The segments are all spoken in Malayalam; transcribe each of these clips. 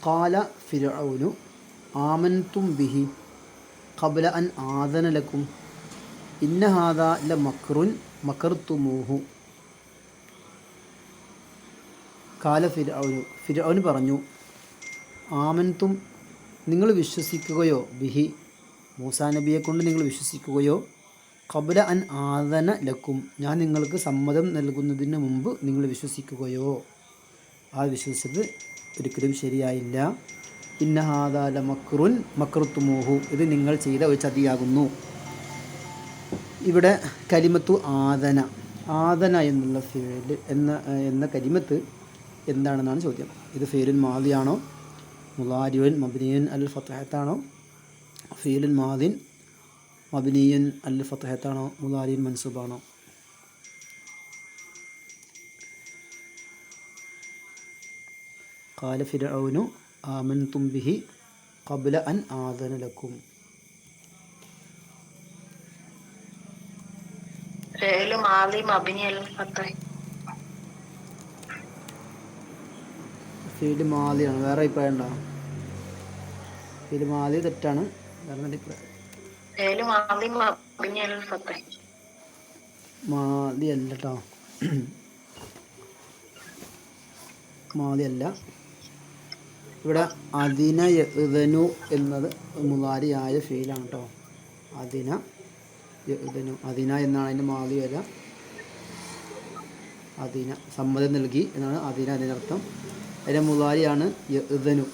ഖാല ഫിർഔനു ആമൻതും ബിഹി ഖബ്ല അൻ ആദന ലക്കും ഇന്ന ഹാദാ ലമക്റുൻ മകർതുമൂഹു. ഖാല ഫിർഔന് പറഞ്ഞു, ആമൻതും നിങ്ങൾ വിശ്വസിക്കുകയോ, ബിഹി മൂസാ നബിയെ കൊണ്ട് നിങ്ങൾ വിശ്വസിക്കുകയോ, ഖബ്ല അൻ ആദന ലക്കും ഞാൻ നിങ്ങൾക്ക് സമ്മതം നൽകുന്നതിന് മുമ്പ് നിങ്ങൾ വിശ്വസിക്കുകയോ. ആ വിശ്വസിച്ചത് ഒരിക്കലും ശരിയായില്ല. ഇന്ന ഹാദാ ലമക്റുൻ മകർതുമൂഹു ഇത് നിങ്ങൾ ചെയ്ത ഒരു ചതിയാകുന്നു. ഇവിടെ കലിമത്തു ആദന എന്നുള്ള ഫീൽ എന്ന കലിമത്ത് എന്താണെന്നാണ് ചോദ്യം. ഇത് ഫീലുൽ മാദിയാണോ, മുളാരിയുൻ മബ്നിയുൻ അൽ ഫത്ഹത്താണോ, ഫീലുൽ മാദിൻ മബ്നിയുൻ അൽ ഫത്ഹത്താണോ, മുളാരിയുൻ മൻസൂബാണോ? ഖാല ഫിർഔനു ആമൻതും ബിഹി ഖബ്ല അൻ ആദന ലക്കും. ഫീല് മാദിയാണ്. വേറെ അഭിപ്രായം ഉണ്ടോ? ഫീല് മാദി തെറ്റാണ്. വേറെ അഭിപ്രായം മാദി അല്ല കേട്ടോ, മാദി അല്ല. ഇവിടെ അദിന യഅ്ദനു എന്നത് മുളാരിയായ ഫീലാണ് കേട്ടോ. അദിന യഅ്ദനു, അദിന എന്നാണ് അതിൻ്റെ മാദി വരിക. അദിന സമ്മതം നൽകി എന്നാണ് അദിന അതിനർത്ഥം. അതിൻ്റെ മുളാരിയാണ് യഅ്ദനു,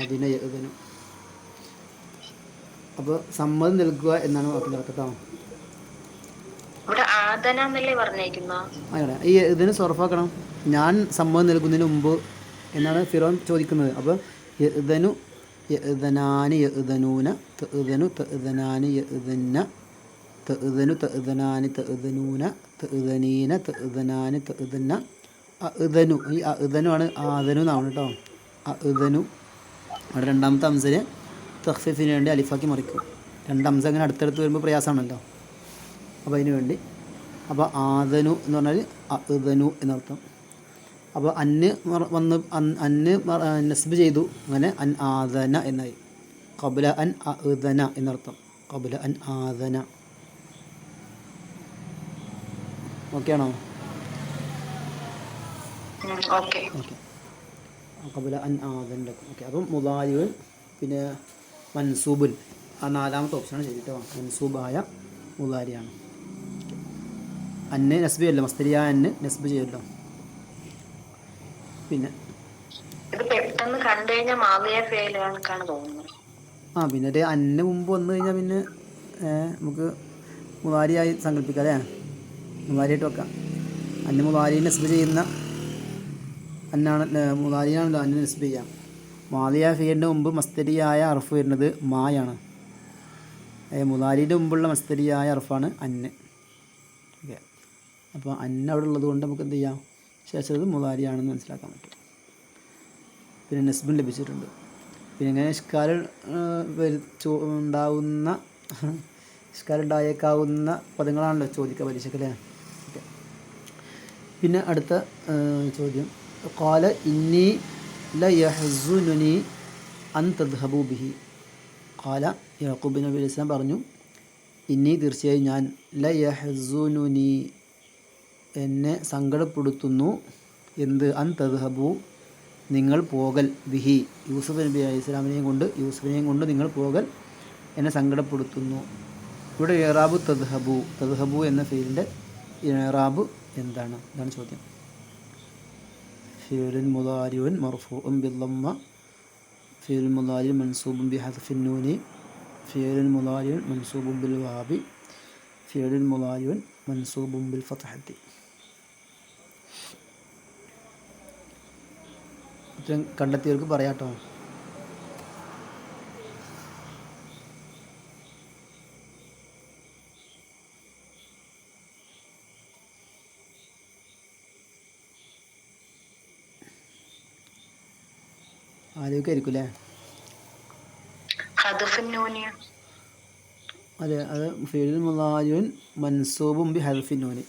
അദിന യഅ്ദനു. അപ്പോൾ സമ്മതം നൽകുക എന്നാണ് വാക്കിൻ്റെ അർത്ഥം കേട്ടോ. അങ്ങനെ ഈ ഇതിന് സൊറഫാക്കണം. ഞാൻ സമ്മതം നൽകുന്നതിന് മുമ്പ് എന്നാണ് ഫിറോൻ ചോദിക്കുന്നത്. അപ്പോൾ യഅ്ദനു യഅ്ദനാനി യഅ്ദനൂന തഅ്ദനു തഅ്ദനാനി യഅ്ദന്ന തഅ്ദനു തഅ്ദനാനി തഅ്ദനൂന തഅ്ദനീന തഅ്ദനാനി തഅ്ദന്ന അഅ്ദനു. ഈ അഅ്ദനു ആണ് ആദനു എന്നാണ് കേട്ടോ. അഅ്ദനു അവിടെ രണ്ടാമത്തെ ഹംസനെ തഖ്ഫീഫിന് വേണ്ടി അലിഫാക്കി മറിക്കും. രണ്ട് ഹംസ അങ്ങനെ അടുത്തടുത്ത് വരുമ്പോൾ പ്രയാസമാണല്ലോ, അപ്പോൾ അതിന് വേണ്ടി. അപ്പോൾ ആദനു എന്ന് പറഞ്ഞാൽ അഅ്ദനു എന്നർത്ഥം. അപ്പോൾ അന്ന് വന്ന് അന്ന് നസ്ബ് ചെയ്തു, അങ്ങനെ അൻ ആദന എന്നായി. ഖബ്ല അൻ അഅ്ദന എന്നർത്ഥം. ഖബ്ല അൻ ആദന. ഓക്കെ ആണോ? ഓക്കെ. ഖബ്ല അൻ ആദന. ഓക്കെ. അപ്പം മുളാരിയുൻ പിന്നെ മൻസൂബുൻ ആ നാലാമത്തെ ഓപ്ഷനാണ് ശരിട്ടോ. മൻസൂബായ മുളാരിയാണ്. അന്ന് നസ്ബ് ചെയ്യല്ലോ, മസ്തരിയായ അന്ന് നസ്ബ് ചെയ്യല്ലോ. പിന്നെ പെട്ടെന്ന് കണ്ടു കഴിഞ്ഞാൽ പിന്നെ ഒരു അന്ന് മുമ്പ് വന്നു കഴിഞ്ഞാൽ പിന്നെ നമുക്ക് മുളാരിയായി സങ്കല്പിക്കാം അല്ലേ, മുളാരിയായിട്ട് വെക്കാം. അന്ന് മുളാരി നസ്ബ് ചെയ്യുന്ന അന്നാണ്, മുളാരിയാണല്ലോ അന്ന് നസ്ബ് ചെയ്യാം. മാദിയ ഫീലിൻ്റെ മുമ്പ് മസ്തരിയായ അർഫ് വരുന്നത് മായാണ്. മുളാരിൻ്റെ മുമ്പുള്ള മസ്തരിയായ അർഫാണ് അന്ന്. ഓക്കെ. അപ്പോൾ അന്ന് അവിടെ ഉള്ളത് കൊണ്ട് നമുക്ക് എന്ത് ചെയ്യാം, ശേഷത് മുളാരിയാണെന്ന് മനസ്സിലാക്കാൻ പറ്റും. പിന്നെ നസ്ബും ലഭിച്ചിട്ടുണ്ട്. പിന്നെ ഇങ്ങനെ ഇഷ്കാലുണ്ടായേക്കാവുന്ന പദങ്ങളാണല്ലോ ചോദിക്കുക പരീക്ഷയ്ക്ക് അല്ലേ. ഓക്കെ. പിന്നെ അടുത്ത ചോദ്യം, ഖാല ഇന്നി ലയഹ്സുനുനി അൻ തദ്ഹബു ബിഹി. ഖാല യാഖൂബ് നബി അലൈഹി സ്വലാം പറഞ്ഞു, ഇന്നി തീർച്ചയായും ഞാൻ, ലയഹ്സുനുനി എന്നെ സങ്കടപ്പെടുത്തുന്നു, എന്ത്, അൻ തദ്ഹബു നിങ്ങൾ പോകൽ, ബിഹി യൂസുഫ് നബി അലൈഹി സ്വലാമിനെയും കൊണ്ട് നിങ്ങൾ പോകൽ എന്നെ സങ്കടപ്പെടുത്തുന്നു. ഇവിടെ ഇറാബു തദ്ഹബു എന്ന ഫീലിൻ്റെ ഇറാബ് എന്താണ്? ഇതാണ് ചോദ്യം. ഫീലുൻ മുളാരിഉൻ മർഫൂഉൻ ബിദ്ദമ്മ, ഫീലുൻ മുളാരി മൻസൂബുൻ ബിഹദ്ഫിൻ നൂനി, ഫീലുൻ മുളാരിഉൻ മൻസൂബുൻ ബിൽ വാബി, ഫീലുൻ മുളാരിഉൻ മൻസൂബുൻ ബിൽ ഫത്ഹത്തി. കണ്ടെത്തിയവർക്ക് പറയാട്ടോ. ആലോചിക്കായിരിക്കും അല്ലേ? അതെ, അത് ഫീലുൽ മുളാരിഉൻ മൻസൂബുൻ ബി ഹദ്ഫിൻ നൂനി.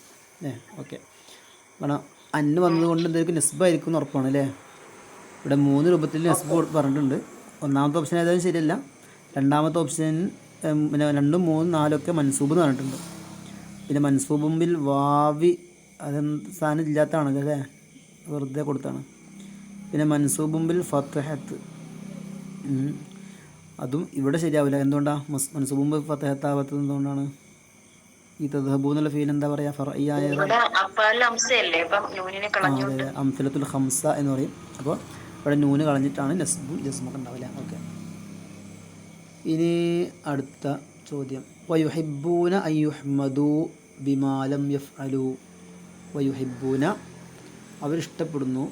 ഓക്കെ. കാരണം അന്ന് വന്നതുകൊണ്ട് എന്തായിരിക്കും, നസ്ബായിരിക്കും എന്ന് ഉറപ്പാണ് അല്ലേ. ഇവിടെ 3 രൂപത്തിൽ നസ്ബ് പറഞ്ഞിട്ടുണ്ട്. ഒന്നാമത്തെ ഓപ്ഷൻ ഏതായാലും ശരിയല്ല. രണ്ടാമത്തെ ഓപ്ഷൻ പിന്നെ 2, 3, 4 ഒക്കെ മൻസൂബ് എന്ന് പറഞ്ഞിട്ടുണ്ട്. പിന്നെ മൻസൂബും ബിൽ വാവി അത് സാധനം ഇല്ലാത്തതാണല്ലോ അല്ലേ, വെറുതെ കൊടുത്താണ്. പിന്നെ മൻസൂബും ബിൽ ഫത്ഹത്ത് അതും ഇവിടെ ശരിയാവില്ല. എന്തുകൊണ്ടാണ് മൻസൂബും ബിൽ ഫത്ഹത്താവാത്തത്? എന്തുകൊണ്ടാണ്? ഈ തദ്ഹബു എന്നുള്ള ഫീൽ എന്താ പറയുക? ഫർഇയ്യായ അംസലത്തുൽ ഖംസ എന്ന് പറയും. അപ്പോൾ ഇവിടെ നൂന് കളഞ്ഞിട്ടാണ് നസ്ബും ജസ്മൊക്കെ ഉണ്ടാവില്ല. ഓക്കെ, ഇനി അടുത്ത ചോദ്യം. വയുഹിബ്ബൂന അയ്യുഹ്മദു ബിമാ ലം യഫ്അലു. വയുഹിബ്ബൂന അവരിഷ്ടപ്പെടുന്നു,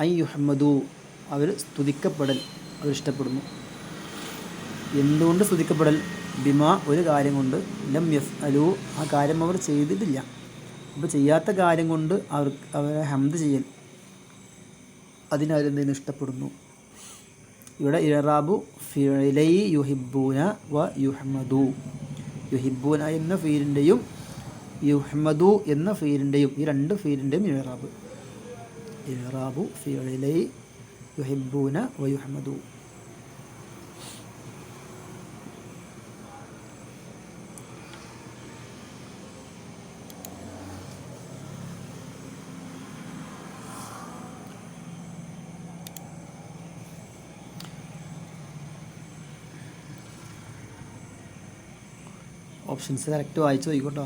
അയ്യുഹ്മദു അവർ സ്തുതിക്കപ്പെടൽ അവരിഷ്ടപ്പെടുന്നു. എന്തുകൊണ്ട് സ്തുതിക്കപ്പെടൽ? ബിമാ ഒരു കാര്യം കൊണ്ട്, ലം യഫ്അലു ആ കാര്യം അവർ ചെയ്തിട്ടില്ല. അപ്പോൾ ചെയ്യാത്ത കാര്യം കൊണ്ട് അവരെ ഹംദ് ചെയ്യൽ, അതിനവരെന്തെങ്കിലും ഇഷ്ടപ്പെടുന്നു. ഇവിടെ ഇറാബു ഫിഇലൈ യുഹിബ്ബൂന വ യുഹ്മദു. യുഹിബ്ബൂന എന്ന ഫീലിൻ്റെയും യുഹ്മദു എന്ന ഫീലിൻ്റെയും, ഈ രണ്ട് ഫീലിൻ്റെയും ഇറാബു ഫിഇലൈ യുഹിബ്ബൂന വ യുഹ്മദു. ഓപ്ഷൻസ് കറക്റ്റ് വായിച്ച് നോക്കിക്കോട്ടോ.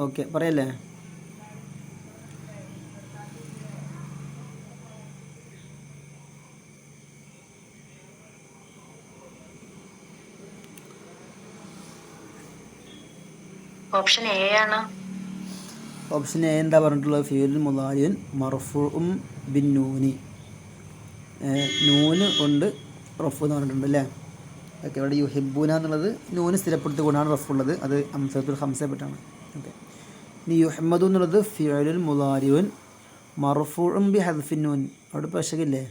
ഓക്കെ, പറയല്ലേ? ഓപ്ഷൻ എ ആണ്. ഓപ്ഷൻ എ എന്താ പറഞ്ഞിട്ടുള്ളത്? ഫീലുൽ മുളാരിൻ മർഫൂഉം ബിൻ നൂനി. നൂന് കൊണ്ട് റഫ് എന്ന് പറഞ്ഞിട്ടുണ്ട് അല്ലേ. ഓക്കെ, ഇവിടെ യുഹിബ്ബൂന എന്നുള്ളത് നൂന് സ്ഥിരപ്പെടുത്തിക്കൊണ്ടാണ് റഫ് ഉള്ളത്. അത് അംസത്തുൽ ഖംസപ്പെട്ടാണ്. ഓക്കെ, ഇനി യുഹ്മദു എന്നുള്ളത് ഫിഅലുൽ മുളാരിൻ മർഫൂഉം ബി ഹദ്ഫിൻ നൂൻ. അവിടെ പ്രശ്നമില്ലേ?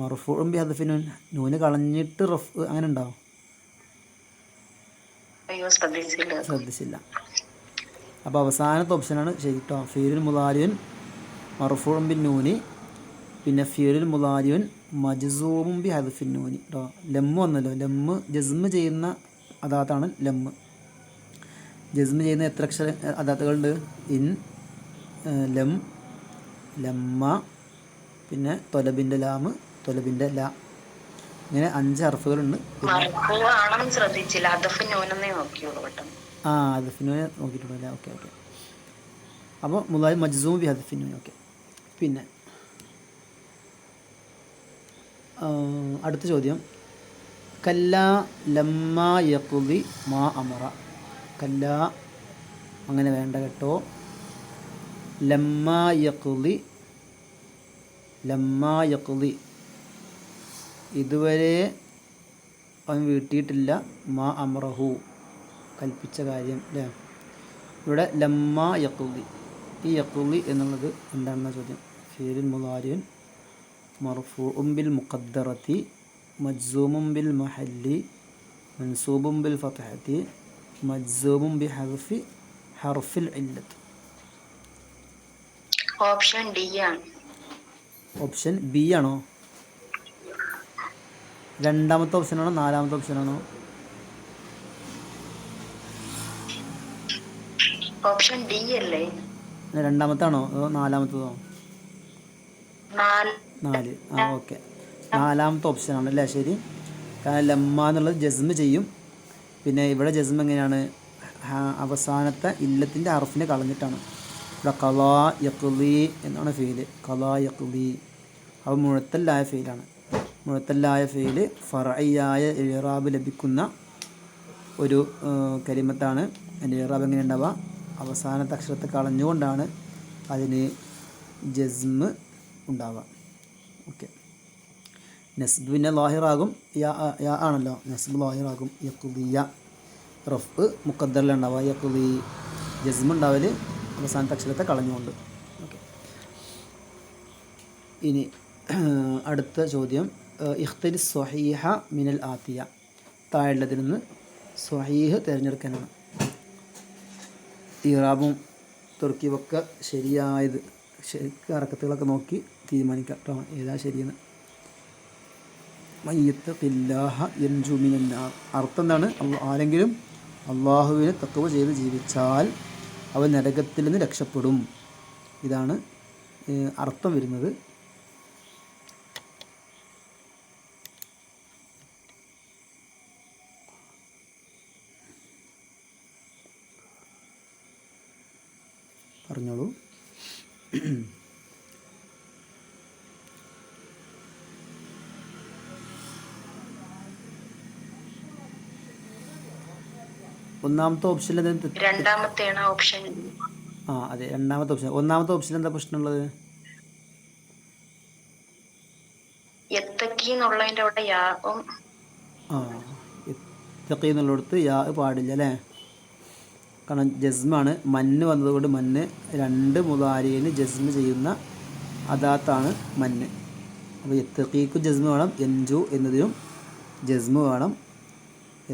മർഫൂഉം ബി ഹദ്ഫിൻ നൂൻ, നൂന് കളഞ്ഞിട്ട് റഫ് അങ്ങനെ ഉണ്ടാവും? ശ്രദ്ധിച്ചില്ല. അപ്പോൾ അവസാനത്തെ ഓപ്ഷനാണ് ശരി കേട്ടോ. ഫീലുൽ മുളാരിൻ മർഫൂഉം ബിൻ നൂനി, പിന്നെ ഫീലുൽ മുളാരിൻ മജ്സൂമും ബി ഹദ്ഫിൻ നൂനി കേട്ടോ. ലമ്മ് വന്നല്ലോ, ലമ്മ് ജസ്മ് ചെയ്യുന്ന അദാത്താണ് ലമ്മ്. ജസ്മ് ചെയ്യുന്ന എത്ര അക്ഷര അദാത്തുകളുണ്ട്? ഇൻ, ലം, ലമ്മ, പിന്നെ തൊലബിൻ്റെ ലാമ്, തൊലബിൻ്റെ ലാ, ഇങ്ങനെ 5 ഹർഫുകളുണ്ട്. ഹദ്ഫിനൂനെ നോക്കിയിട്ടുണ്ടല്ലേ. ഓക്കെ ഓക്കെ, അപ്പോൾ മുളാരി മജ്സൂം ബി ഹദ്ഫിനൂൻ. ഓക്കെ, പിന്നെ അടുത്ത ചോദ്യം. കല്ല ലമ്മ യഖ്ദി മാ അമറ. കല്ല അങ്ങനെ വേണ്ട കേട്ടോ. ലമ്മ യഖ്ദി, ലമ്മ യഖ്ദി ഇതുവരെ അവൻ വീട്ടിയിട്ടില്ല. മാ അമറഹു കൽപ്പിച്ച കാര്യം അല്ലേ. ഇവിടെ ലമ്മ യഖ്ദി, ഈ യഖ്ദി എന്നുള്ളത് എന്താണെന്ന ചോദ്യം. ഫീലുൽ മുളാരിൻ മർഫൂഉം ബിൽ മുഖദ്ദറത്തി മജ്സൂമും ബിൽ മഹല്ലി മൻസൂബും ബിൽ ഫത്ഹത്തി മജ്സൂമും ബി ഹർഫി ഹർഫിൽ ഇല്ലത്ത്. ഓപ്ഷൻ ഡി ആണ്. ഓപ്ഷൻ ബി ആണോ? രണ്ടാമത്തെ ഓപ്ഷനാണോ നാലാമത്തെ ഓപ്ഷനാണോ? ഓപ്ഷൻ ഡി അല്ലേ? രണ്ടാമത്താണോ അതോ നാലാമത്തതോ? 4. ഓക്കെ, നാലാമത്തെ ഓപ്ഷനാണ് അല്ലേ ശരി. കാരണം ലമ്മ എന്നുള്ളത് ജസ്മ് ചെയ്യും. പിന്നെ ഇവിടെ ജസ്മ് എങ്ങനെയാണ്? അവസാനത്തെ ഇല്ലത്തിൻ്റെ ഹർഫിനെ കളഞ്ഞിട്ടാണ്. ഇവിടെ ഖളാ യഖ്ദി എന്നാണ് ഫീല്. ഖളാ യഖ്ദി അത് മുഴത്തല്ലായ ഫീലാണ്. മുഴത്തല്ലായ ഫീല് ഫർഇയ്യായ ഇറാബ് ലഭിക്കുന്ന ഒരു കലിമത്താണ്. അതിൻ്റെ ഇറാബ് എങ്ങനെ ഉണ്ടാവുക? അവസാനത്തെ അക്ഷരത്തെ കളഞ്ഞുകൊണ്ടാണ് അതിന് ജസ്മ് ഉണ്ടാവുക. ഓക്കെ, നസ്ബ് പിന്നെ ലാഹിറാകും. യാ ആണല്ലോ, നസ്ബ് ലാഹിറാകും. യഖ്ദിയ റഫ് മുഖദ്ദറിലുണ്ടാവുക. യഖ്ദി ജസ്മ് ഉണ്ടാവൽ അവസാനത്തെ അക്ഷരത്തെ കളഞ്ഞുകൊണ്ട്. ഇനി അടുത്ത ചോദ്യം, ഇഖ്തരി സ്വഹീഹ മിനൽ ആത്തിയ, താഴെയുള്ളതിൽ നിന്ന് സ്വഹീഹ് തിരഞ്ഞെടുക്കാനാണ്. ഇറാബും തുർക്കിയൊക്കെ ശരിയായത് ശരിക്കും അറക്കത്തുകളൊക്കെ നോക്കി തീരുമാനിക്കാം കേട്ടോ, ഏതാ ശരിയെന്ന്. മയ്യത്തഖില്ലാഹ യൻജു മിനന്നാർ, അർത്ഥം എന്താണ്? ആരെങ്കിലും അള്ളാഹുവിനെ തഖ്വ ചെയ്ത് ജീവിച്ചാൽ അവൻ നരകത്തിൽ നിന്ന് രക്ഷപ്പെടും. ഇതാണ് അർത്ഥം വരുന്നത്. പറഞ്ഞോളൂ. ഒന്നാമത്തെ ഓപ്ഷനിൽ രണ്ടാമത്തെയാണ് ഓപ്ഷൻ. ആ അതെ, രണ്ടാമത്തെ ഓപ്ഷൻ. ഒന്നാമത്തെ ഓപ്ഷനിൽ എന്താ പ്രശ്നമുള്ളത്? എന്നുള്ളതിൻ്റെ അവിടെ യാവും. ആ ഇത്തഖി എന്നുള്ളിടത്ത് യാ പാടില്ല അല്ലേ? കാരണം ജസ്മാണ്, മന്ന് വന്നതുകൊണ്ട് മന്ന് രണ്ട് മുദാരിന് ജസ്മ് ചെയ്യുന്ന അദാത്താണ് മന്ന്. അപ്പോൾ എത്തഖീക്ക് ജസ്മ് വേണം, എൻജു എന്നതിനും ജസ്മ് വേണം.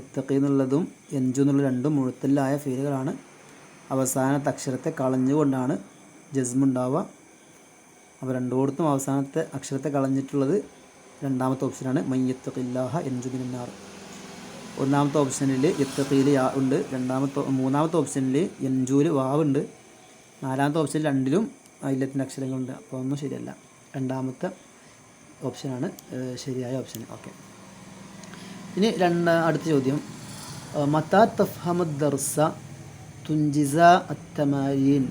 എത്തഖി എന്നുള്ളതും എൻജു എന്നുള്ള രണ്ടും മുഴുത്തല്ലായ ഫീലുകളാണ്. അവസാനത്തെ അക്ഷരത്തെ കളഞ്ഞുകൊണ്ടാണ് ജസ്മ് ഉണ്ടാവുക. അപ്പോൾ രണ്ടോടത്തും അവസാനത്തെ അക്ഷരത്തെ കളഞ്ഞിട്ടുള്ളത് രണ്ടാമത്തെ ഓപ്ഷനാണ്, മയ്യത്തഖില്ലാഹ യൻജു മിനന്നാർ. ഒന്നാമത്തെ ഓപ്ഷനിൽ യത്തഖീൽ യാ ഉണ്ട്, മൂന്നാമത്തെ ഓപ്ഷനിൽ യൻജൂല് വാവുണ്ട്, നാലാമത്തെ ഓപ്ഷനിൽ രണ്ടിലും ഇല്ലത്തിൻ്റെ അക്ഷരങ്ങളുണ്ട്. അപ്പോൾ ഒന്നും ശരിയല്ല. രണ്ടാമത്തെ ഓപ്ഷനാണ് ശരിയായ ഓപ്ഷൻ. ഓക്കെ. ഇനി അടുത്ത ചോദ്യം, മത്താ തഫ്ഹമദ് ദർസ തുൻജിസ അത്തമാരീൻ.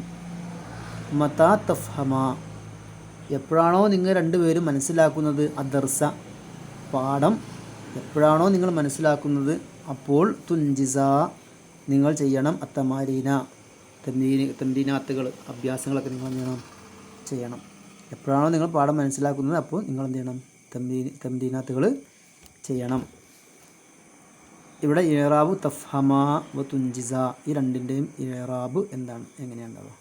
മത്താ തഫ്ഹമ, എപ്പോഴാണോ നിങ്ങൾ രണ്ടുപേരും മനസ്സിലാക്കുന്നത്, അദർസ പാഠം എപ്പോഴാണോ നിങ്ങൾ മനസ്സിലാക്കുന്നത്, അപ്പോൾ തുൻജിസ നിങ്ങൾ ചെയ്യണം, അത്തമാരീന തംരീനാത്തുകൾ അഭ്യാസങ്ങളൊക്കെ നിങ്ങൾ എന്ത് ചെയ്യണം. എപ്പോഴാണോ നിങ്ങൾ പാഠം മനസ്സിലാക്കുന്നത് അപ്പോൾ നിങ്ങൾ എന്ത് ചെയ്യണം, തംരീനാത്തുകൾ ചെയ്യണം. ഇവിടെ ഇറാബ് തഫ്ഹമ വ തുൻജിസ, ഈ രണ്ടിൻ്റെയും ഇറാബ് എന്താണ്, എങ്ങനെയുണ്ടാവുക?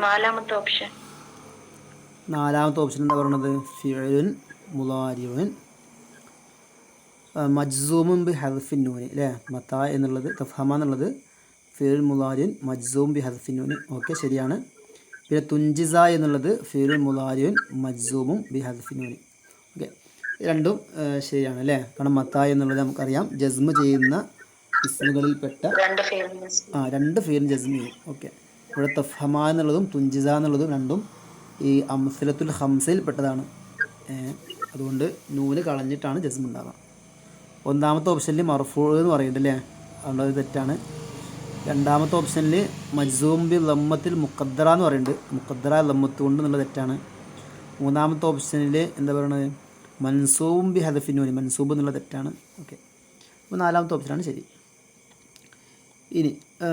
നാലാമത്തെ ഓപ്ഷൻ. നാലാമത്തെ ഓപ്ഷൻ എന്താ പറയുന്നത്? ഫിഉലുൻ മുളാരിഉൻ മജ്സൂമുൻ ബി ഹർഫിൻ നൂനി അല്ലേ? മത്താ എന്നുള്ളത്, തഫ്ഹമ എന്നുള്ളത് ഫിഉലുൻ മുളാരിഉൻ മജ്സൂം ബി ഹർഫിൻ നൂനി. ഓക്കെ, ശരിയാണ്. പിന്നെ തുൻജിസ എന്നുള്ളത് ഫിഉലുൻ മുളാരിഉൻ മജ്സൂമും ബി ഹർഫിൻ നൂനി. ഓക്കെ, രണ്ടും ശരിയാണ് അല്ലേ? കാരണം മത്താ എന്നുള്ളത് നമുക്കറിയാം ജസ്മ് ചെയ്യുന്ന ഇസ്മുകളിൽപ്പെട്ട രണ്ട് ഫീലിൻ ജസ്മ് ചെയ്യും. ഓക്കെ, ഇവിടെ തഫ്ഹമ എന്നുള്ളതും തുൻജിസ എന്നുള്ളതും രണ്ടും ഈ അംസലത്തുൽ ഹംസയിൽ പെട്ടതാണ്. അതുകൊണ്ട് നൂന് കളഞ്ഞിട്ടാണ് ജസ്മ് ഉണ്ടാകുക. ഒന്നാമത്തെ ഓപ്ഷനിൽ മർഫൂ എന്ന് പറയുന്നുണ്ട് അല്ലേ? അതുകൊണ്ട് തെറ്റാണ്. രണ്ടാമത്തെ ഓപ്ഷനിൽ മജ്സൂം ബി ലമ്മത്തിൽ മുഖദ്ദറ എന്ന് പറയുന്നുണ്ട്, മുഖദ്ദറ ലമ്മത്ത് കൊണ്ട് എന്നുള്ള തെറ്റാണ്. മൂന്നാമത്തെ ഓപ്ഷനിൽ എന്താ പറയുന്നത്? മൻസൂബും ബി ഹദഫിൻ നൂനി, മൻസൂബ് എന്നുള്ള തെറ്റാണ്. ഓക്കെ, അപ്പോൾ നാലാമത്തെ ഓപ്ഷനാണ് ശരി. ഇനി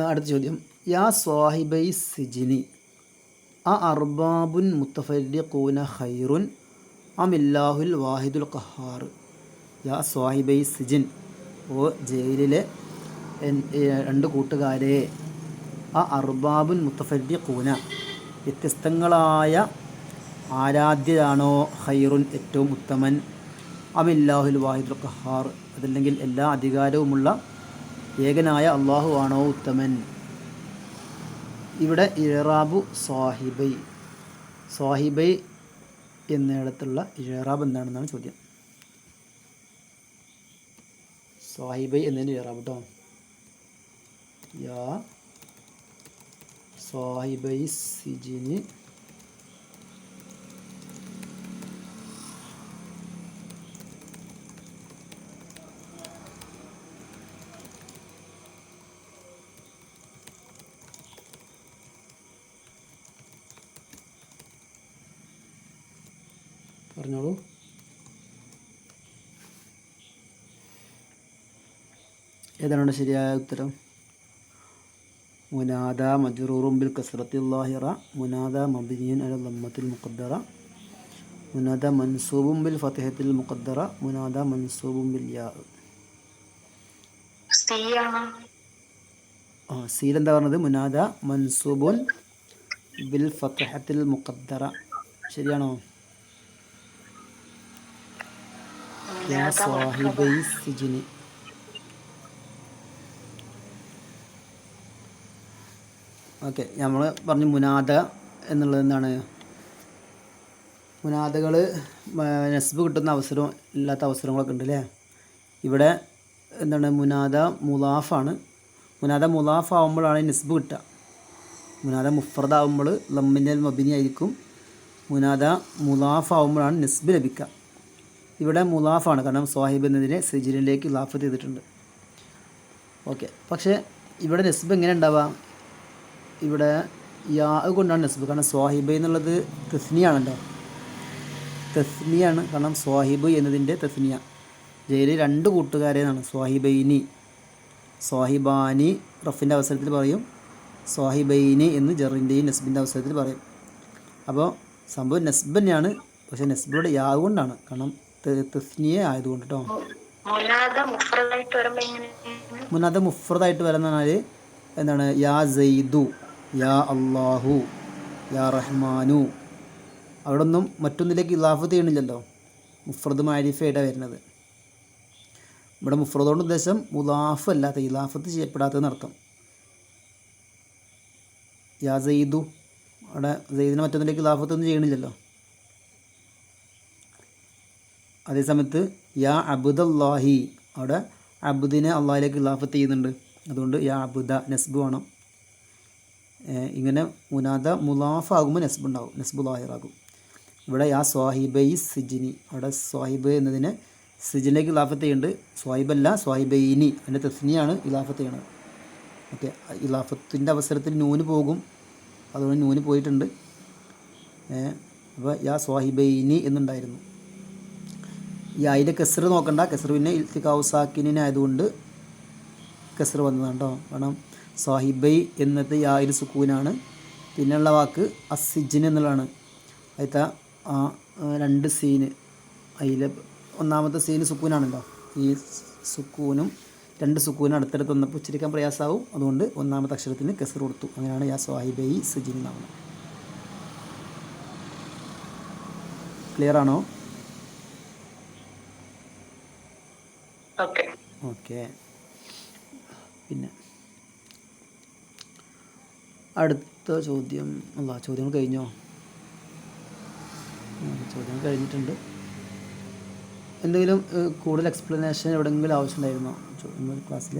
അടുത്ത ചോദ്യം, യാ സ്വാഹിബൈ സിജിനി അർബാബുൻ മുത്തഫരിഖൂന ഖൈറുൻ അമില്ലാഹുൽ വാഹിദുൽ ഖഹാർ. യാ സ്വാഹിബൈ സിജിൻ, ഓ ജയിലിലെ രണ്ട് കൂട്ടുകാരെ, അർബാബുൻ മുത്തഫരിഖൂന വ്യത്യസ്തങ്ങളായ ആരാധ്യരാണോ, ഖൈറുൻ ഏറ്റവും ഉത്തമൻ, അമില്ലാഹുൽ വാഹിദുൽ ഖഹാർ അതല്ലെങ്കിൽ എല്ലാ അധികാരവുമുള്ള ഏകനായ അള്ളാഹു ആണോ ഉത്തമൻ. ഇവിടെ ഇറാബു സ്വാഹിബൈ, സ്വാഹിബൈ എന്നിടത്തുള്ള ഇറാബ് എന്താണെന്നാണ് ചോദ്യം. സ്വാഹിബൈ എന്നതിൻ്റെ ഇറാബ് കേട്ടോ. യാ സ്വാഹിബൈ സിജിനി പറഞ്ഞോളൂ. ഏതാണ് ശരിയായ ഉത്തരം? മുനാദ മജ്റൂറും ബിൽ കസ്റത്തിൽ ലാഹിറ മുനാദ മബ്നിയുൻ അല ദമ്മത്തിൽ മുഖദ്ദറ മുനാദ മൻസൂബും ബിൽ ഫത്ഹത്തിൽ മുഖദ്ദറ മുനാദ മൻസൂബും ബിൽ യാ. സി ആണ്. സീൽ എന്താ പറഞ്ഞത്? മുനാദ മൻസൂബുൻ ബിൽ ഫത്ഹത്തിൽ മുഖദ്ദറ. ശരിയാണോ? യാ സാഹിബൈ സിജ്നി. ഓക്കെ, നമ്മൾ പറഞ്ഞു മുനാദ എന്നുള്ളത് എന്താണ്? മുനാദകൾ നസ്ബ് കിട്ടുന്ന അവസരവും ഇല്ലാത്ത അവസരങ്ങളൊക്കെ ഉണ്ട് അല്ലേ? ഇവിടെ എന്താണ്? മുനാദ മുലാഫാണ്. മുനാദ മുലാഫ് ആകുമ്പോഴാണ് നസ്ബ് കിട്ടുക. മുനാദ മുഫ്രദ് ആകുമ്പോൾ ലമ്മിൻ്റെ മബിനി ആയിരിക്കും. മുനാദ മുലാഫ് ആകുമ്പോഴാണ് നസ്ബ് ലഭിക്കുക. ഇവിടെ മുലാഫാണ്, കാരണം സ്വാഹിബ് എന്നതിനെ സിജിനിലേക്ക് ഇലാഫത്ത് ചെയ്തിട്ടുണ്ട്. ഓക്കെ, പക്ഷേ ഇവിടെ നസ്ബ് എങ്ങനെ ഉണ്ടാവുക? ഇവിടെ യാ കൊണ്ടാണ് നസ്ബ്, കാരണം സ്വാഹിബ് എന്നുള്ളത് തസ്നിയാണല്ലോ. തസ്നിയാണ്, കാരണം സ്വാഹിബ് എന്നതിൻ്റെ തസ്നിയ. ജയിലിൽ രണ്ട് കൂട്ടുകാരെ എന്നാണ്. സ്വാഹിബൈനി, സ്വാഹിബാനി റഫിൻ്റെ അവസരത്തിൽ പറയും, സ്വാഹിബൈനി എന്ന് ജറിൻ്റെയും നസ്ബിൻ്റെ അവസരത്തിൽ പറയും. അപ്പോൾ സംഭവം നസ്ബ് തന്നെയാണ്, പക്ഷേ നസ്ബിയുടെ യാ കൊണ്ടാണ്, കാരണം തസ്നിയ ആയതുകൊണ്ട് കേട്ടോ. മുനാദ മുഫ്രദായിട്ട് വരുന്ന പറഞ്ഞാൽ എന്താണ്? യാ സൈദു, യാ അള്ളാഹു, യാ റഹ്മാനു. അവിടെ ഒന്നും മറ്റൊന്നിലേക്ക് ഇലാഫത്ത് ചെയ്യണില്ലല്ലോ, മുഫ്രദ് മാരിഫയായിട്ടാണ് വരുന്നത്. ഇവിടെ മുഫ്രദോട് ഉദ്ദേശം മുലാഫ് അല്ലാത്ത, ഇലാഫത്ത് ചെയ്യപ്പെടാത്തതെന്നർത്ഥം. യാ സൈദു, അവിടെ സൈദിനെ മറ്റൊന്നിലേക്ക് ഇലാഫത്തൊന്നും ചെയ്യണില്ലല്ലോ. അതേസമയത്ത് യാ അബ്ദുല്ലാഹി, അവിടെ അബ്ദിനെ അള്ളാഹിലേക്ക് ഇലാഫത്ത് ചെയ്യുന്നുണ്ട്, അതുകൊണ്ട് യാ അബ്ദ നസ്ബ് വേണം. ഇങ്ങനെ മുനാദ മുലാഫ് ആകുമ്പോൾ നസ്ബ് ഉണ്ടാകും, നസ്ബ് ലാഹിറാകും. ഇവിടെ യാ സ്വാഹിബൈ സിജിനി, അവിടെ സ്വാഹിബ് എന്നതിനെ സിജിനിലേക്ക് ഇലാഫത്ത് ചെയ്യുന്നുണ്ട്. സ്വാഹിബല്ല, സ്വാഹിബൈനി, അതിൻ്റെ തസ്നിയാണ് ഇലാഫത്ത് ചെയ്യണത്. ഓക്കെ, ഇലാഫത്തിൻ്റെ അവസരത്തിൽ നൂന് പോകും, അതുകൊണ്ട് നൂന് പോയിട്ടുണ്ട്. അപ്പോൾ യാ സ്വാഹിബൈനി എന്നുണ്ടായിരുന്നു. ഈ അതിൻ്റെ കെസർ നോക്കണ്ട, കെസർ പിന്നെ ഇൽത്തിഖാഉ സാക്കിനായതുകൊണ്ട് കെസർ വന്നതാണ് കേട്ടോ. കാരണം സ്വാഹിബൈ എന്നത് യാ ഒരു സുക്കൂനാണ്. പിന്നെയുള്ള വാക്ക് അസിജിൻ എന്നുള്ളതാണ്. അതിലത്തെ ആ രണ്ട് സീന്, അതിൽ ഒന്നാമത്തെ സീന് സുക്കൂനാണല്ലോ. ഈ സുക്കൂനും രണ്ട് സുക്കൂനും അടുത്തടുത്ത് വന്നപ്പോൾ ഉച്ചരിക്കാൻ പ്രയാസമാവും, അതുകൊണ്ട് ഒന്നാമത്തെ അക്ഷരത്തിന് കെസർ കൊടുത്തു. അങ്ങനെയാണ് യാ സ്വാഹിബൈ സിജിൻ എന്നാവുന്നത്. ക്ലിയർ ആണോ? ഓക്കെ, പിന്നെ അടുത്ത ചോദ്യം. ചോദ്യങ്ങൾ കഴിഞ്ഞോ? ചോദ്യങ്ങൾ കഴിഞ്ഞിട്ടുണ്ട്. എന്തെങ്കിലും കൂടുതൽ എക്സ്പ്ലനേഷൻ എവിടെയെങ്കിലും ആവശ്യമുണ്ടായിരുന്നോ ക്ലാസ്സിൽ?